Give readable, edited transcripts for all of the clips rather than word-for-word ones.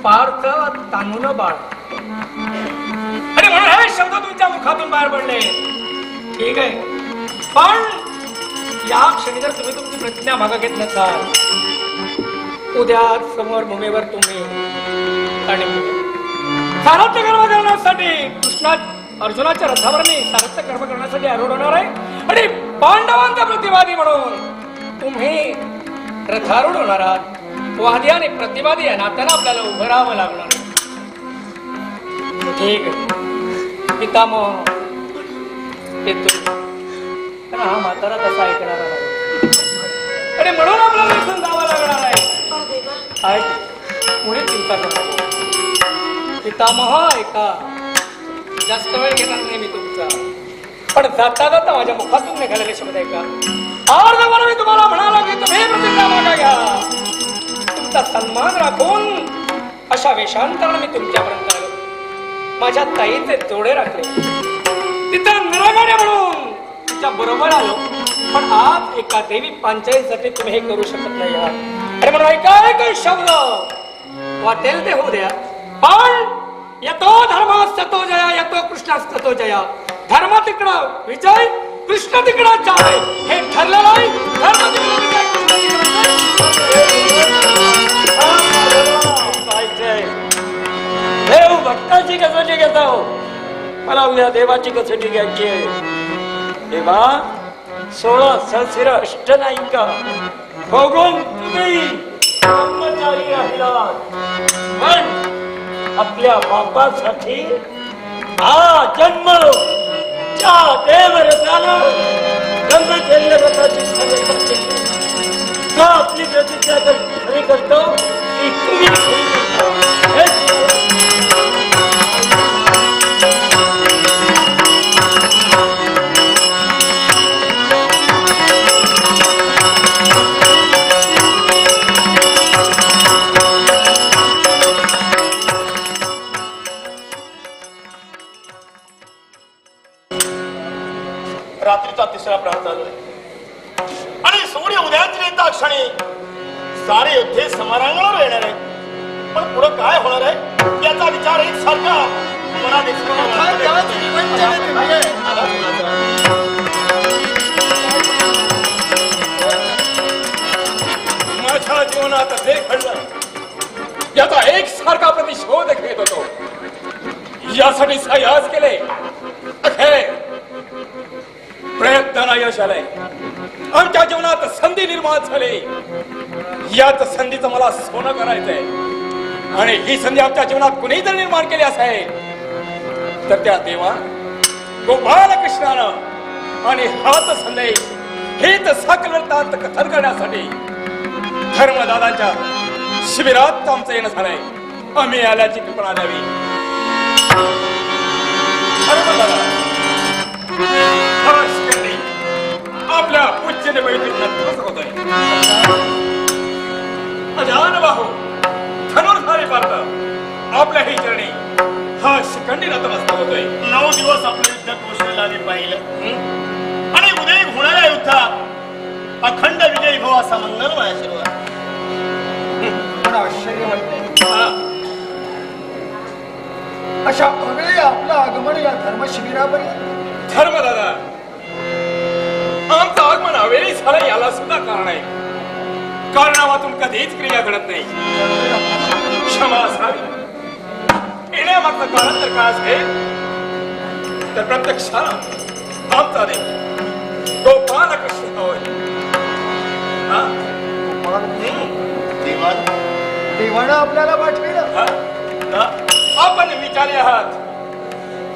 पार्थ तानून बाळ. आणि म्हणून हे शब्द तुमच्या मुखातून बाहेर पडले. ठीक आहे, पण या क्षणी जर तुम्ही तुमची प्रतिज्ञा मागे घेत नसाल, उद्या समोर भूमीवर तुम्ही आणि सारथ्य कर्म करण्यासाठी कृष्णा अर्जुनाच्या रथावर मी सारथ्य कर्म करण्यासाठी आरूढ होणार आहे आणि पांडवांचा प्रतिवादी म्हणून तुम्ही रथारूढ होणार आहात. वादी आणि प्रतिवादी या नात्यानं आपल्याला उभं राहावं लागणार आहे. ठीक आहे पितामह, येतो हा म्हातारा तसा ऐकणार नाही आणि म्हणून आपल्याला इथून जावं लागणार आहे. पुढे चिंता करू पितामह, ऐका, जास्त वेळ घेणार नाही मी तुमचा, पण जाता जाता माझ्या मुखातून निघालेले शब्द ऐका. अर्धवर मी तुम्हाला म्हणाला की तुम्ही प्रतिज्ञा मागा घ्या. तुमचा सन्मान राखून अशा वेषांतराने मी तुमच्यापर्यंत आलो. माझ्या ताईचे जोडे राखले, तिथं नरगाड्या म्हणून तिच्या बरोबर आलो, पण आज एका देवी पंचायतीसाठी तुम्ही हे करू शकत नाही आहात. आणि म्हणून ऐका, एक शब्द वाटेल ते होऊ द्या, पण येतो धर्मास्ततो जया, येतो कृष्णास्ततो जया. धर्म तिकडं विजय, कृष्ण तिकडं जाय, हे ठरलेलं आहे. धर्म तिकडं विजय, कृष्ण देव भक्ताची कसोटी घेता हो, मला उद्या देवाची कसोटी घ्यायची आहे. देवा 16 सहस्र अष्टनायिका भोगून तुम्ही ब्रह्मचारी राहिलात, पण आपल्या बापासाठी हा जन्मलो त्या देवरतानं ब्रह्मचर्य व्रताची सेवा केली. का आपली प्रतिज्ञा खरी करतो ती तुम्ही खरी करता. रात्रीचा 3रा प्रहर चालू आहे आणि सूर्य उदयाच्या येता क्षणी सारे योद्धे समरांगणावर येणार आहेत. पण पुढे काय होणार आहे याचा विचार एकसारखा मनात माझ्या जीवनात जे घडलं याचा एकसारखा प्रतिशोध घेत होतो. यासाठी सायास केले, प्रयत्नाला यश आलंय. आमच्या जीवनात संधी निर्माण झाली. याच संधीचं मला सोनं करायचंय आणि ही संधी आमच्या जीवनात कुणी जर निर्माण केली असेल तर त्या देवा गोपाल कृष्णानं आणि हाच संदेश हेच सकलतांत कथन करण्यासाठी धर्मदादांच्या शिबिरात आमचं येणं झालंय. आम्ही आल्याची कल्पना द्यावी. धर्मदादा आपल्या पूज्यने बैठकीत होतोय. अजान बाहू धनुर्धारी पार्थ आपल्याही चरणी हा शिखंडी नतमस्तक होतोय. 9 दिवस आपलं युद्ध कोसळलं आले पाहिलं आणि उदय होणाऱ्या युद्धात अखंड विजयी भव असा मंगलमय आशीर्वाद. आश्चर्य वाटते अशा अवेळी आपलं आगमन या धर्म शिबिरावर. धर्मदादा, आमचं आगमन अवेळी झालं याला सुद्धा कारण आहे. कारणावातून कधीच क्रिया घडत नाही. क्षमा असावी. येण्यामागचं कारण जर काय असेल तर प्रत्यक्षात आमचा देव गोपाल कृष्ण होय. देवानं आपल्याला पाठविलं. आपण विचारले आहात,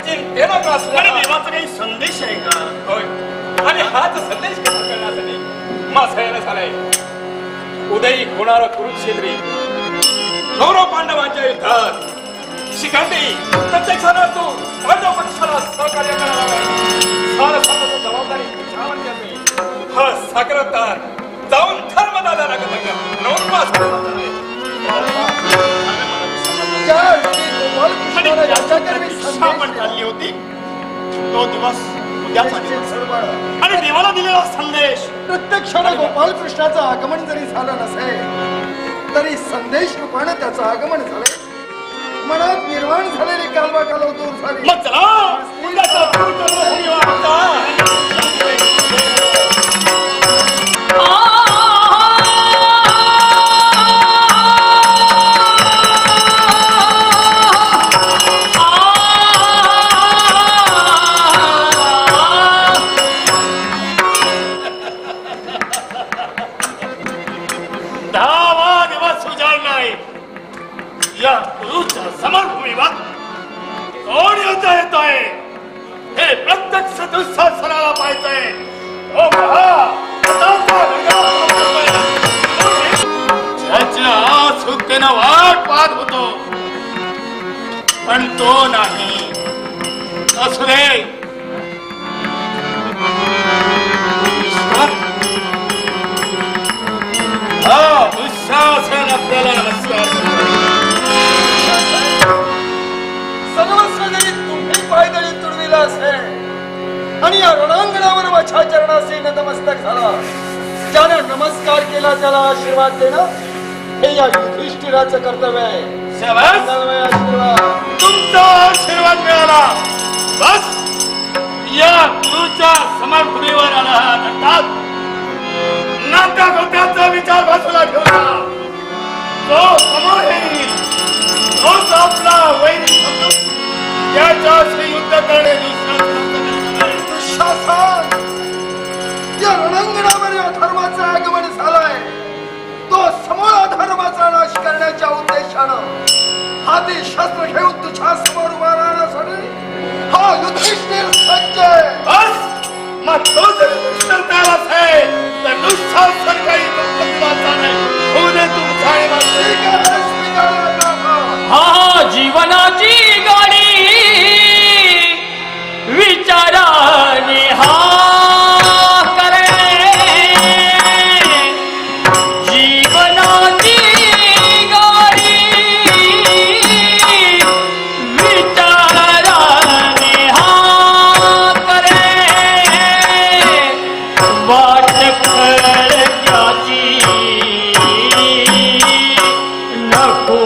चिंतेनं त्रासले आणि आहात. देवाचा काही संदेश आहे का? होय, आणि हाच संदेश कसा करण्यासाठी माझं येणं झालंय. उदयी होणारं कुरुक्षेत्री कौरव पांडवांच्या युद्धात शिखंडी प्रत्यक्षानं तू पांडव पक्षाला सहकार्य करायला सारं जबाबदारी तुझ्यावरती असेल. हा साखरदार जाऊन धर्मदादाला नवनवास करणार आहे. पण चालली होती तो दिवस उद्याचा दिवस आणि देवाला दिलेला संदेश. प्रत्यक्षानं गोपालकृष्णाचं आगमन जरी झालं नसेल तरी संदेश रूपानं त्याचं आगमन झालंय. मनात निर्माण झालेली कालवा कालव दूर झाली. मग चला उद्याचा पूर्णभूमी वार्ता. या गुरुच्या समरभूमीवर कोण युद्ध येतोय हे प्रत्यक्ष दुःशासनाला पाहिजे. ओ ज्याच्या सुतेनं वाट पाहत होतो पण तो नाही. असू दे हा दुःशासन आपल्याला नमस्कार. सर्वस्व जरी तुम्ही पायदळी तुडविला असेल आणि या रणांगणावर माझ्या चरणाशी नतमस्तक झाला, ज्याने नमस्कार केला त्याला आशीर्वाद देणं हे या युधिष्ठिराचं कर्तव्य आहे. शाबास. आशीर्वाद तुमचा आशीर्वाद मिळाला. बस या गुरुच्या समरभूमीवर आला हा नंतात नाटक होत्याचा विचार बाजूला ठेवला. तो समोर येईल तोच आपला वैरी समजून त्याच्याशी युद्ध करणे दुःशासन या रणांगणावर या धर्माचं आगमन झालंय. तो समूळ धर्माचा नाश करण्याच्या उद्देशानं हाती शस्त्र घेऊन तुझ्या समोर उभा राहण्यासाठी हा युधिष्ठिर सज्ज आहे. बस मग तो जर दुष्कर्त्याला असेल तर दुःशासन काही दुःखवाचा नाही. होऊ दे तुमचा आणि माझा. ठीक आहे, स्वीकारला जातो. हा जीवनाची गाडी विचाराने हा करे. जीवनाची गाडी विचाराने हा करे. वाट खळग्याची नको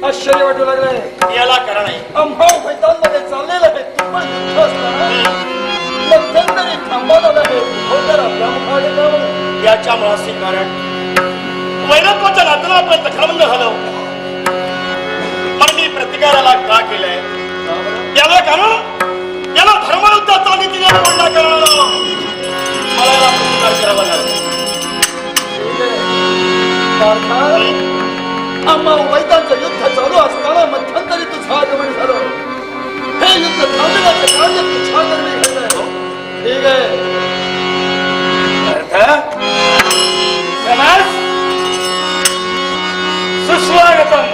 आश्चर्य वाटू लागलंय. याला कारण आहे आम्हा मैदानमध्ये चाललेलं आहे तुंबळ युद्ध असताना मध्यंतरी थांबवलेलं आहे. हो तर आपल्या मुखाने जावं. याच्या मुळाशी कारण वैरत्वाच्या नात्याला आपण तखरबंद झालो. पण मी प्रतिकाराला का केलंय याला कारण याला धर्मयुद्धाचा नीतीने मोडला करणार मला याला प्रतिकार करावा लागला. आम्हा मैदानचं युद्ध चालू असताना मध्यंतरी तुझं आगमन झालं. हे युद्ध थांबण्याचं कार्य तुझ्या निर्णय घेतलंय. ठीक आहे. सुस्वागतम.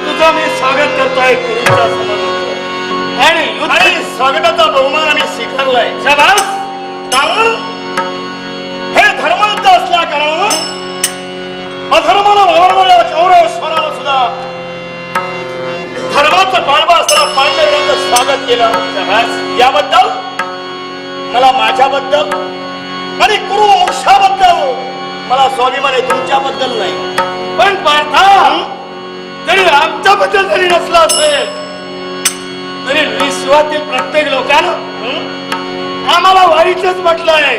तुझं मी स्वागत करतोय गुरुच्या समोर आणि स्वागताचा बहुमान आम्ही स्वीकारलाय. शाबास. कारण हे धर्मयुद्ध असल्या कारणानं अधर्माला वावरणाऱ्या कौरवेश्वराला सुद्धा धर्माचं पाळबा असताना पांडवांचं स्वागत केलं. याबद्दल मला माझ्याबद्दल आणि कुरु वंशाबद्दल मला स्वाभिमान आहे, तुमच्याबद्दल नाही. पण पार्था जरी आमच्याबद्दल जरी नसला असेल तरी विश्वातील प्रत्येक लोकांना आम्हाला वाईटच म्हटलंय.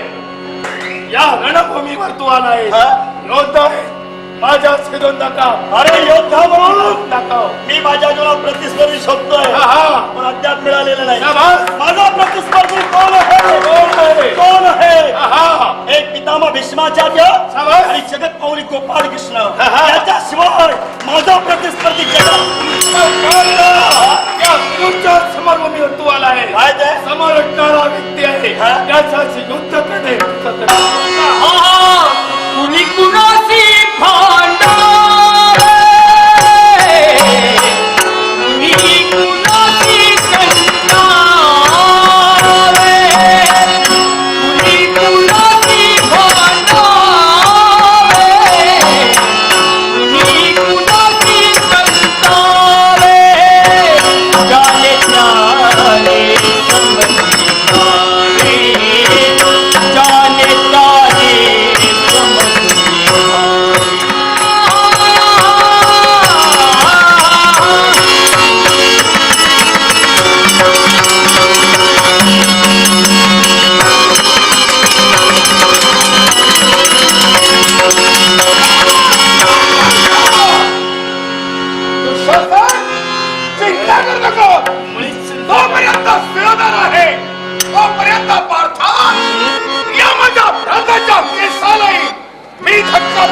या रणभूमीवर तू आलाय. योद्धा आहे माझ्या शिरून दाखव. अरे योद्धा म्हणून दाखव. मी माझ्या जीवनात प्रतिस्पर्धी शोधतोय पण अद्याप मिळालेलं नाही. माझा प्रतिस्पर्धी कोण आहे? कोण आहे? कोण आहे? एक पितामह भीष्माचार्य आणि जगत मौली गोपाळ कृष्ण. याच्याशिवाय माझा प्रतिस्पर्धी समोर तू आलाय. काय ते समोर व्यक्ती आहे त्याच्याशी युद्ध करणे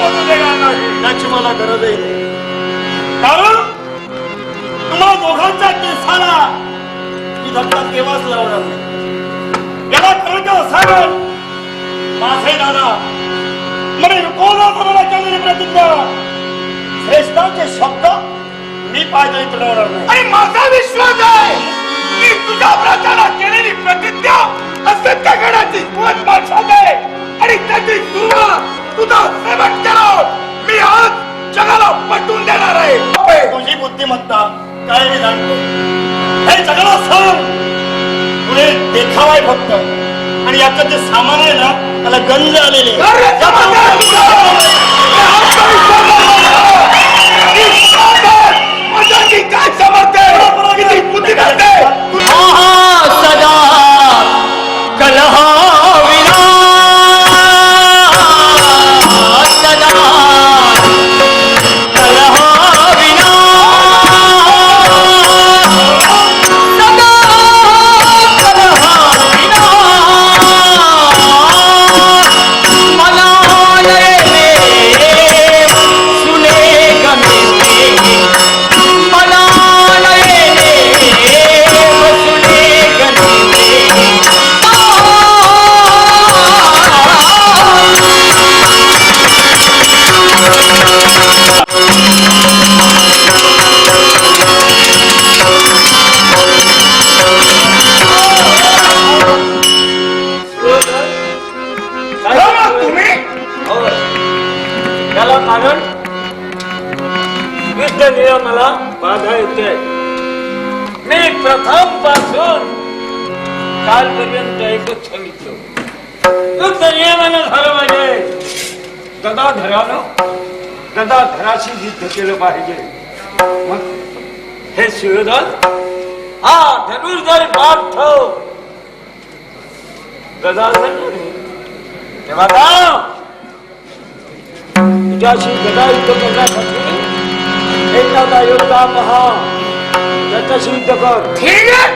पटू देणार नाही. त्याची मला गरजही नाही. कारण तुम्हा दोघांच्या केसाला मी धक्का तेव्हाच लावणार नाही. याला कळतं साहेब, माझे दादा म्हणे कोणा कोणाला केलेली प्रतिज्ञा, श्रेष्ठांचे शब्द मी पायदळी तुडवणार नाही. आणि माझा विश्वास आहे की तुझ्या प्रचारात केलेली प्रतिज्ञा असत्य गणाची हिंमत माझ्यात आहे आणि त्याची सुरुवात तुझा सेवक करून मी आज जगाला पटवून देणार आहे. तुझी बुद्धिमत्ता काय मी जाणतो. हे जगाला सांग पुढे देखावाय फक्त, आणि याचं जे सामान आहे ना त्याला गंज आलेले. काय समजते किती बुद्धी करते सदा कलह विना सदा कलह विना सदा कलह विना मनालय में सुने गमे मनालय में सुने गमे तुम्ही त्याला कारण युद्ध नियमाला बाधा येते. मी प्रथम पासून कालपर्यंत एकच सांगितलं, युद्ध नियमानं झालं पाहिजे. गदाधराशी युद्ध केलं पाहिजे. मग हे सुयोधन हा धनुर्धर पार्थ गदाधर तेव्हा का तुझ्याशी गदा युद्ध करण्यासाठी एखादा योद्धा पहा, त्याच्याशी युद्ध कर. ठीक आहे,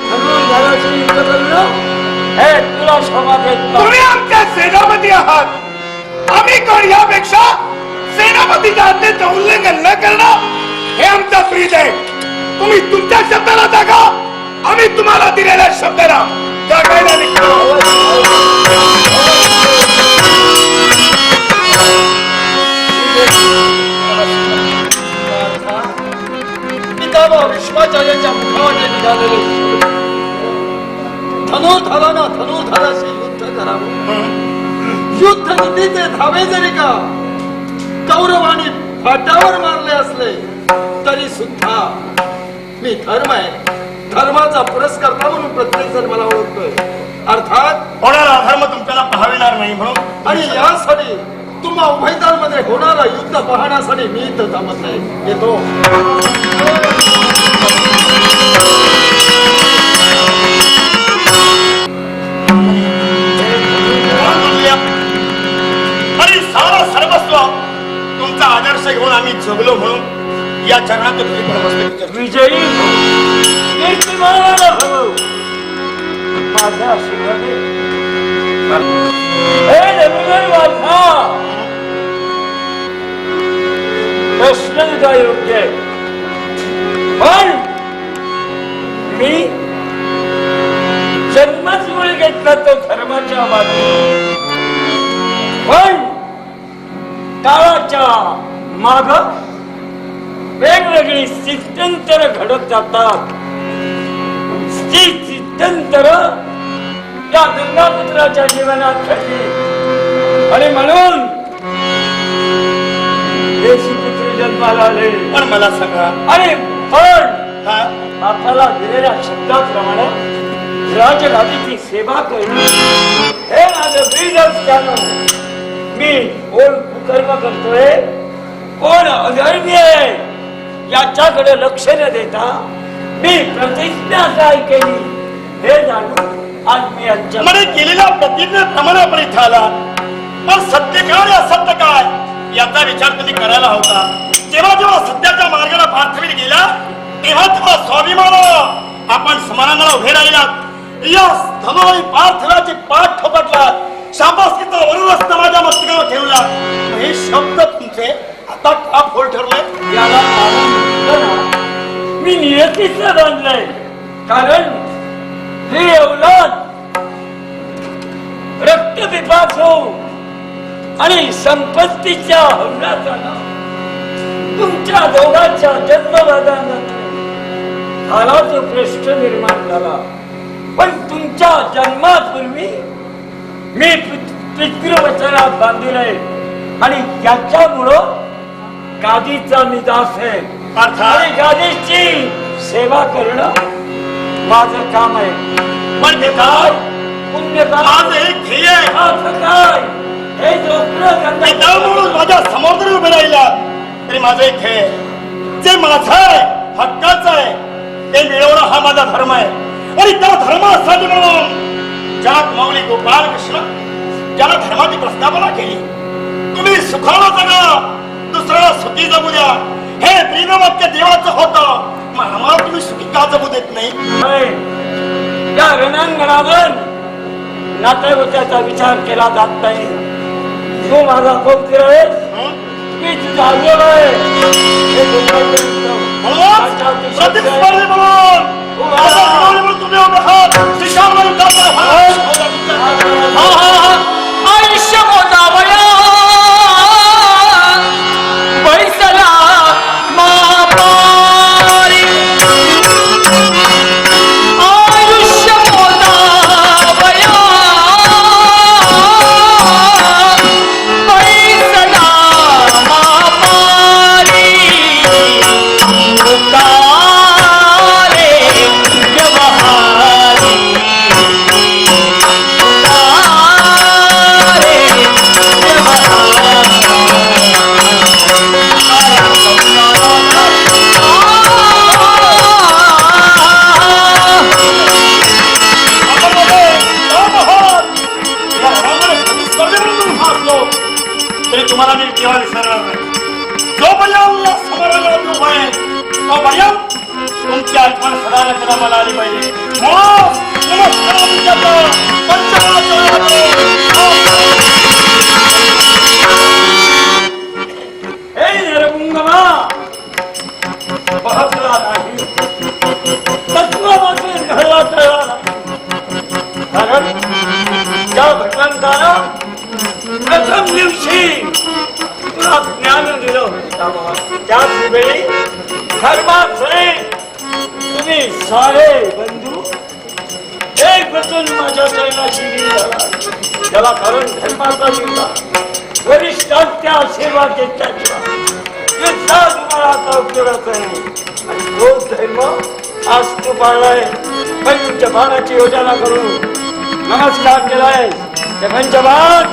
धनुर्धराशी युद्ध करणं हे तुला शोभा देत नाही. तुम्ही आमच्या सेनापती आहात. आम्ही कोण यापेक्षा सेनापतीच्या आज्ञेचं उल्लंघन न करणं हे आमचं प्रीत आहे. तुम्ही तुमच्या शब्दाला जागा, आम्ही तुम्हाला दिलेल्या शब्दाला जागायला निघतो. पितामह विश्वाचार्याच्या मुखाने निघालेले धनुर्धरानं धनुर्धराशी युद्ध करावं. युद्ध नीतीचे धावे जरी का कौरवानी फाटावर मारले असले तरी सुद्धा मी धर्म आहे, धर्माचा पुरस्कर्ता म्हणून प्रत्येक जण मला ओळखतोय. अर्थात होणारा अधर्म तुमच्याला पाहाविणार नाही म्हणून. आणि यासाठी तुम्हा उभयतांमध्ये होणारा युद्ध पाहण्यासाठी मी इथं थांबत नाही. येतो. आणि सारं सर्वस्व तुमचा आदर्श घेऊन आम्ही जगलो म्हणून या चरणात तुम्ही नमस्ते. विजयी कीर्तिमानाला हवं माझ्या आशीर्वाद दे. हे धनुर्धर वाल्हा, प्रश्न तुझा योग्य आहे, पण मी जन्मच मुळे घेतला तो धर्माच्या बाजूने. पण काळाच्या माग वेगवेगळी स्थित्यंतर घडत जातात. स्थित्यंतर या गंगापुत्राच्या जीवनात घडली आणि म्हणून देशीपुत्र जन्माला आले. पण मला सांगा, आणि पण आपल्याला दिलेल्या शब्दाप्रमाणे राजगादीची सेवा करणं हे माझं बीज असल्यानं मी कोण कुकर्म करतोय, कोण अधर्मी आहे याच्याकडे लक्ष न देता मी प्रतिज्ञा काय केली हे जाणून आज मी यांच्या म्हणे केलेल्या प्रतिज्ञेप्रमाणे आपण इथं आला. पण सत्य काय आणि असत्य काय याचा विचार तुम्ही करायला होता. जेव्हा जेव्हा सत्याच्या मार्गाला पार्थवीर गेला तेव्हा तेव्हा स्वाभिमान आपण समानांना उभे राहिलात. या धनु आणि पार्थिवाची पाठ थोपटला शाबासकीचा वरदहस्त माझ्या मस्तकावर ठेवला. हे शब्द तुमचे आता का फोल ठरले? याला कारण म्हटलं ना, मी नियतीचं बांधलंय. कारण हे अवलाद रक्तपिपासू आणि संपत्तीच्या हल्ल्याचा तुमच्या दोघांच्या जन्मवादानंतर झाला जो प्रश्न निर्माण झाला. पण तुमच्या जन्मापूर्वी मी पितृवचनात बांधिलंय आणि त्याच्यामुळं गादीचा मी दास आहे. आणि गादीची सेवा करणं माझं काम आहे. पण ते काय पुण्य माझं एक ध्येय आहे. काय हे जोखणं त्यामुळं माझ्या समोर जरी उभे राहिला तरी माझं एक ध्येय आहे. जे माझं आहे, हक्काचं आहे, ते मिळवणं हा माझा धर्म आहे. आणि त्या धर्मासाठी म्हणून ज्यात माऊली गोपाळ कृष्ण ज्याला धर्माची प्रस्तावना केली, तुम्ही सुखाला जगा, दुसऱ्याला सुखी जगू द्या, हे ब्रीदवाक्य देवाचं होतं. मग आम्हाला तुम्ही सुखी का जगू देत नाही? त्या रणांगणावर नातेवाईकाचा विचार केला जात नाही. तू माझा पौत्र आहे, मी तुझा आजोबा आहे. हे प्रतिस्पर्धी म्हणून तुम्ही उभे आहात. शिशावरून आयुष्य मोजावया पैसला मापारी. आयुष्य मोजावया पैसला मापारी. उतारे व्यवहारी. तरी तुम्हाला मी केव्हा विसरणार नाही. जोपर्यंत समोराला उभा आहे तोपर्यंत तुमची आठवण सदा कदा मला आली पाहिजे. नमस्कार तुमच्याकडं हे नरपुंगमा पाहतला नाही, तत्वापासून घडला तळाला. कारण त्या भटवंताला प्रथम दिवशी तुला ज्ञान दिलं होतं. त्याच वेळी धर्माचे तुम्ही सारे बंधू एक बसून माझ्या चरणाशी झाला. त्याला कारण धर्माचा दिला, वरिष्ठांच्या आशीर्वाद घेतल्याशिवाय तुम्हाला आता उपयोगाचा नाही. आणि तो धर्म आज तू पाळलाय. पंचबाणाची योजना करून नमस्कार केलाय. ते पंचबाण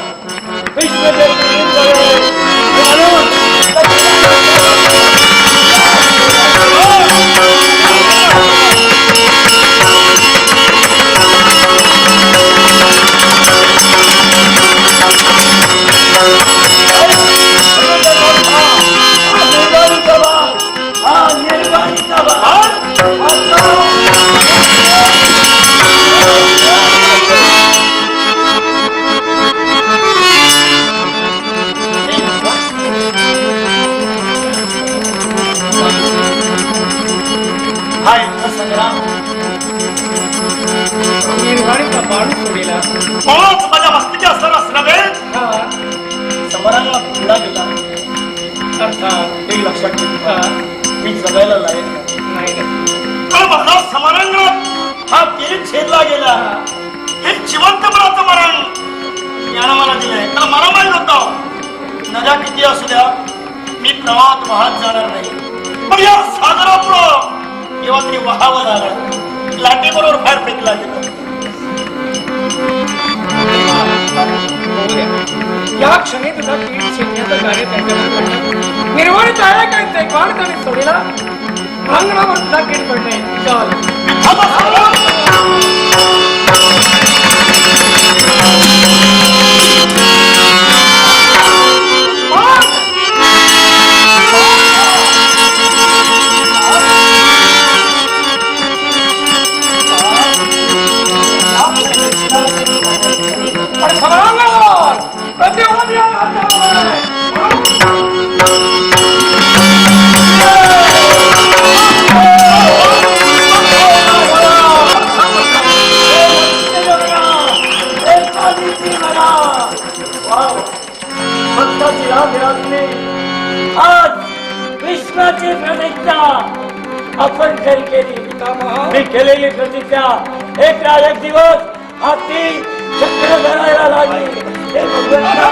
म्हणूनच माझ्या मस्तीच्या सरस नव्हे समोरांना भिडा गेला. अर्थात एक लक्षात ठेवा, मी जगायला लायक नाही. पण माझा समोरांगणात हा तीर छेदला गेला. हे जिवंतपणाचं मरण यानं मला दिलंय. तर मला माहित होतं नद्या किती असू द्या, मी प्रवाहात वाहत जाणार नाही. पण या सागरापुढं जेव्हा तरी वाहावं लागलं, लाटेबरोबर बाहेर फेकला गेला. या क्षणी तुझा कीड शिकण्याचं कार्य त्यांच्याकडे निर्वळ जायला काय ते काळ त्याने सोडला. अंगणावर तुझा कीड पडणे Come on, तयारी केली. मी केलेली प्रतिज्ञा एक ना एक दिवस हाती चक्र धरायला लागली. हे भगवंता,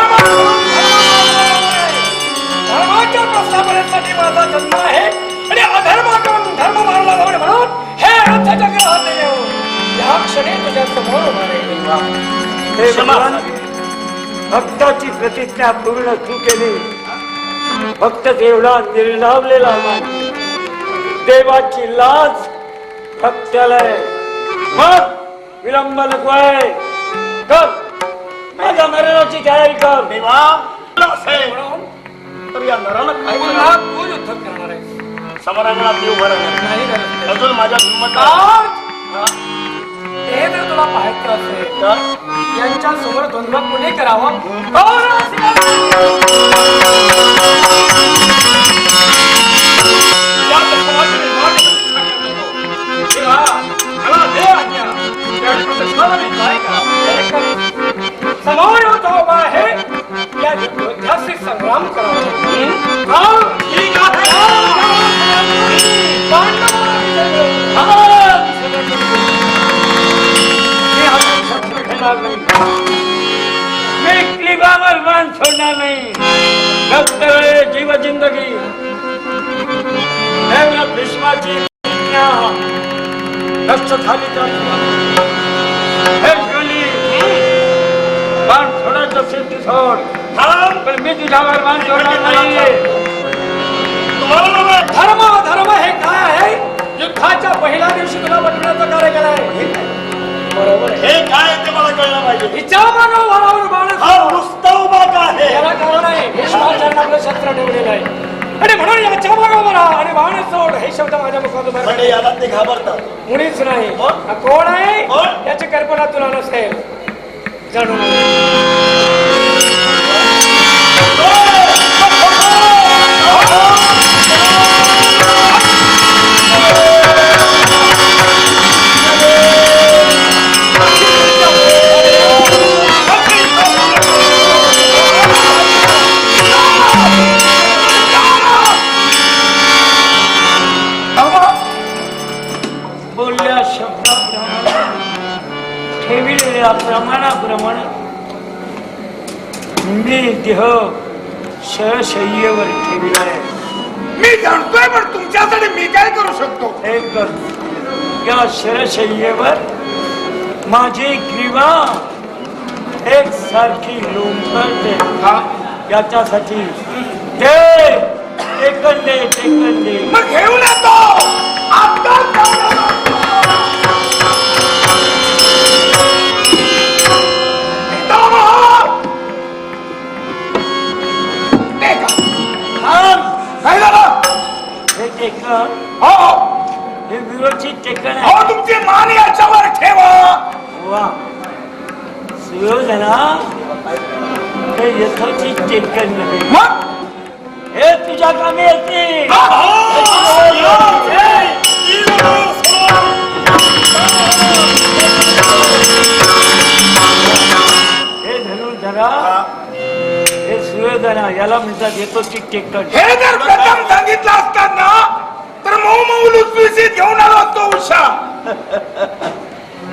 धर्माच्या प्रस्थापनेसाठी माझा जन्म आहे आणि अधर्म करून धर्म मारला जाणे म्हणून हे अर्थचक्र हाती येऊन या क्षणी तुझ्या समोर उभा आहे. हे भगवान, भक्ताची प्रतिज्ञा पूर्ण तू केली. भक्त एवढा निर्णावलेला माणूस, देवाची लाज भक्ताला आहे. मग विलंब नको आहे. कर माझ्या मरणाची तयारी कर. देवा असेल म्हणून तर या नराला काय पुन्हा बोलणार? तू युद्ध करणार आहे. समरांगणात देव उभा राहणार. नाही करत. अजून माझ्या हिंमत ते जर तुला पाहायचं असेल तर यांच्या समोर द्वंद्व कुणी करावा? समोर होता उभा आहे या युद्धाशी संग्राम करावा. ठीक आहे. मी क्लिबावर मान छोडणार नाही. भक्त जीव जिंदगी भीष्माची प्रतिज्ञा नष्ट झाली तर हे शिवली, बाण सोडायचं असेल तू सोड, पण मी तुझ्यावर मान सोडणार नाही. तुम्हाला धर्म धर्म हे काय आहे? युद्धाच्या पहिल्या दिवशी तुला बटण्याचं कार्य केलंय. बरोबर आहे. हे काय ते मला कळलं पाहिजे. हिच्या मागं वरावर बाण हा नुसता उभा का आहे? याला कारण आहे. भीष्माचार्याने आपलं शस्त्र ठेवलेलं आहे आणि म्हणून याच्या मागं वरा आणि बाण सोड हे शब्द माझ्या मुखात उभे म्हणजे याला ते घाबरतात. मुळीच नाही. मग? हा कोण आहे कोण? याची कल्पना तुला नसेल. जाणून बोलल्या शब्दाप्रमाणे ठेविलेल्या प्रमाणाप्रमाणे मी देह शय्येवर ठेविला आहे. मी जाणतोय, पण तुमच्यासाठी मी काय करू शकतो? हे कर, या शय्येवर माझी ग्रीवा एक सारखी लोंबकळते. याच्यासाठी ते टेकन दे. मग घेऊन येतो आता. काय झालं? हे टेकन, हो हे विरोधी टेकन हो, आहे. तुमची मान याच्यावर ठेवा. वा, सुयोजना, हे यथोचित टेकन नाही. मग हे तुझ्या कामी येतील. हे धनुर्धरा, हे सुयोजना, याला म्हणतात यथोचित टेकन. हे जर प्रथम सांगितलं असतात ना, तर मऊ मऊ लुसलुसीत घेऊन आलो असतो उषा.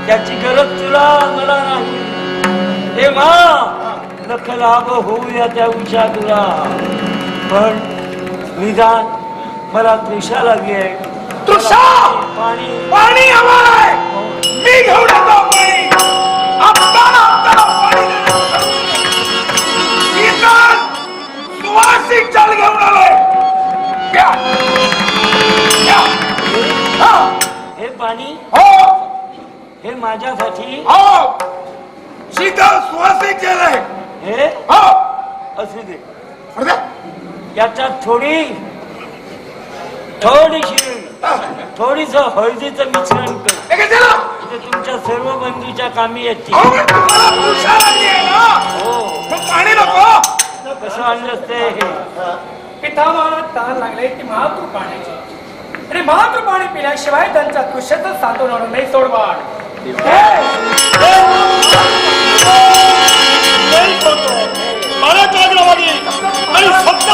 त्याची गरज तुला मला नाही. तेव्हा लख लाभ होऊया त्या उषा तुला. पण निदान मला तृषा लागली आहे. तृषा? पाणी पाणी हवंय. मी घेऊन येतो पाणी. आपल्याला पाणी देणार. शीतल, सुवासिक जल घेऊन आलोय. प्या. प्या. हा. हे पाणी, हो हे माझ्यासाठी. हो, शीतल सुवासिक जल आहे. हे हो. असू दे. अरे, याच्यात थोडीशी थोडीस हळदीचं मिश्रण कर. हे काय झालं? ते तुमच्या सर्व बंधूच्या कामी येतील. अहो, पण तुम्हाला तृषा लागली आहे ना. हो, मग पाणी नको. कसं आणलंस ते हे? पितामहाला ताण लागले की मातृ पाण्याची आणि मातृ पाणी पिल्याशिवाय त्यांच्या कृष्यच साधवणार नाही. सोडवाड मला जागला लागली आणि फक्त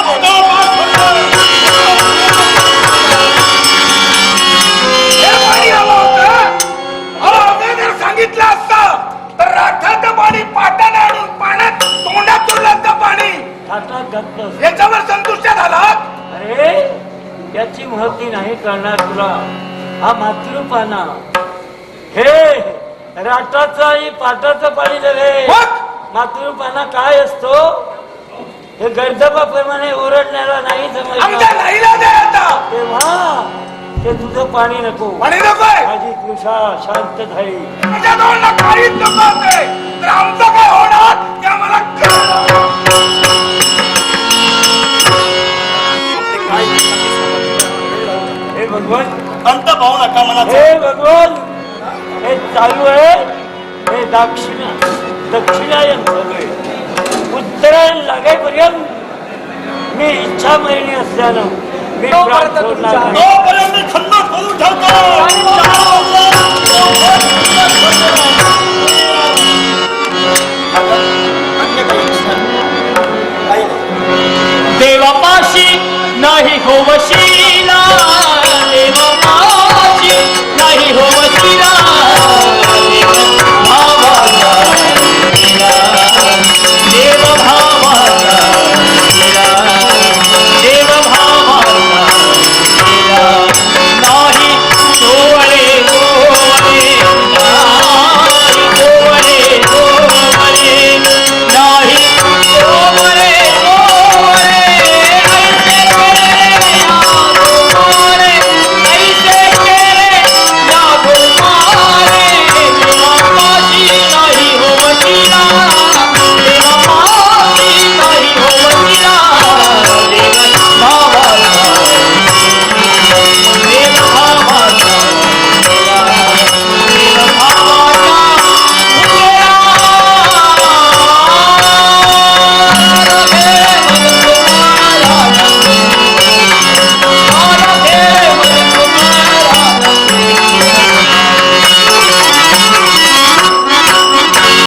आत्महत्या नाही करणार तुला. हा मातृपाना, हे राटाचं आणि पाटाचं पाणी रे. मातृपाना काय असतो हे गर्दबाप्रमाणे ओरडण्याला नाही समजलं. तेव्हा ते तुझं पाणी नको. माझी तृषा शांत झाली. हे भगवान, अंत पाहू नका मनात. हे भगवान, हे चालू आहे. हे दक्षिणायन सगळे उत्तरायण लागायपर्यंत मी इच्छा महिनी असल्यानं मी प्राण सोडणार नाही. तोपर्यंत खंड करून ठेवतो.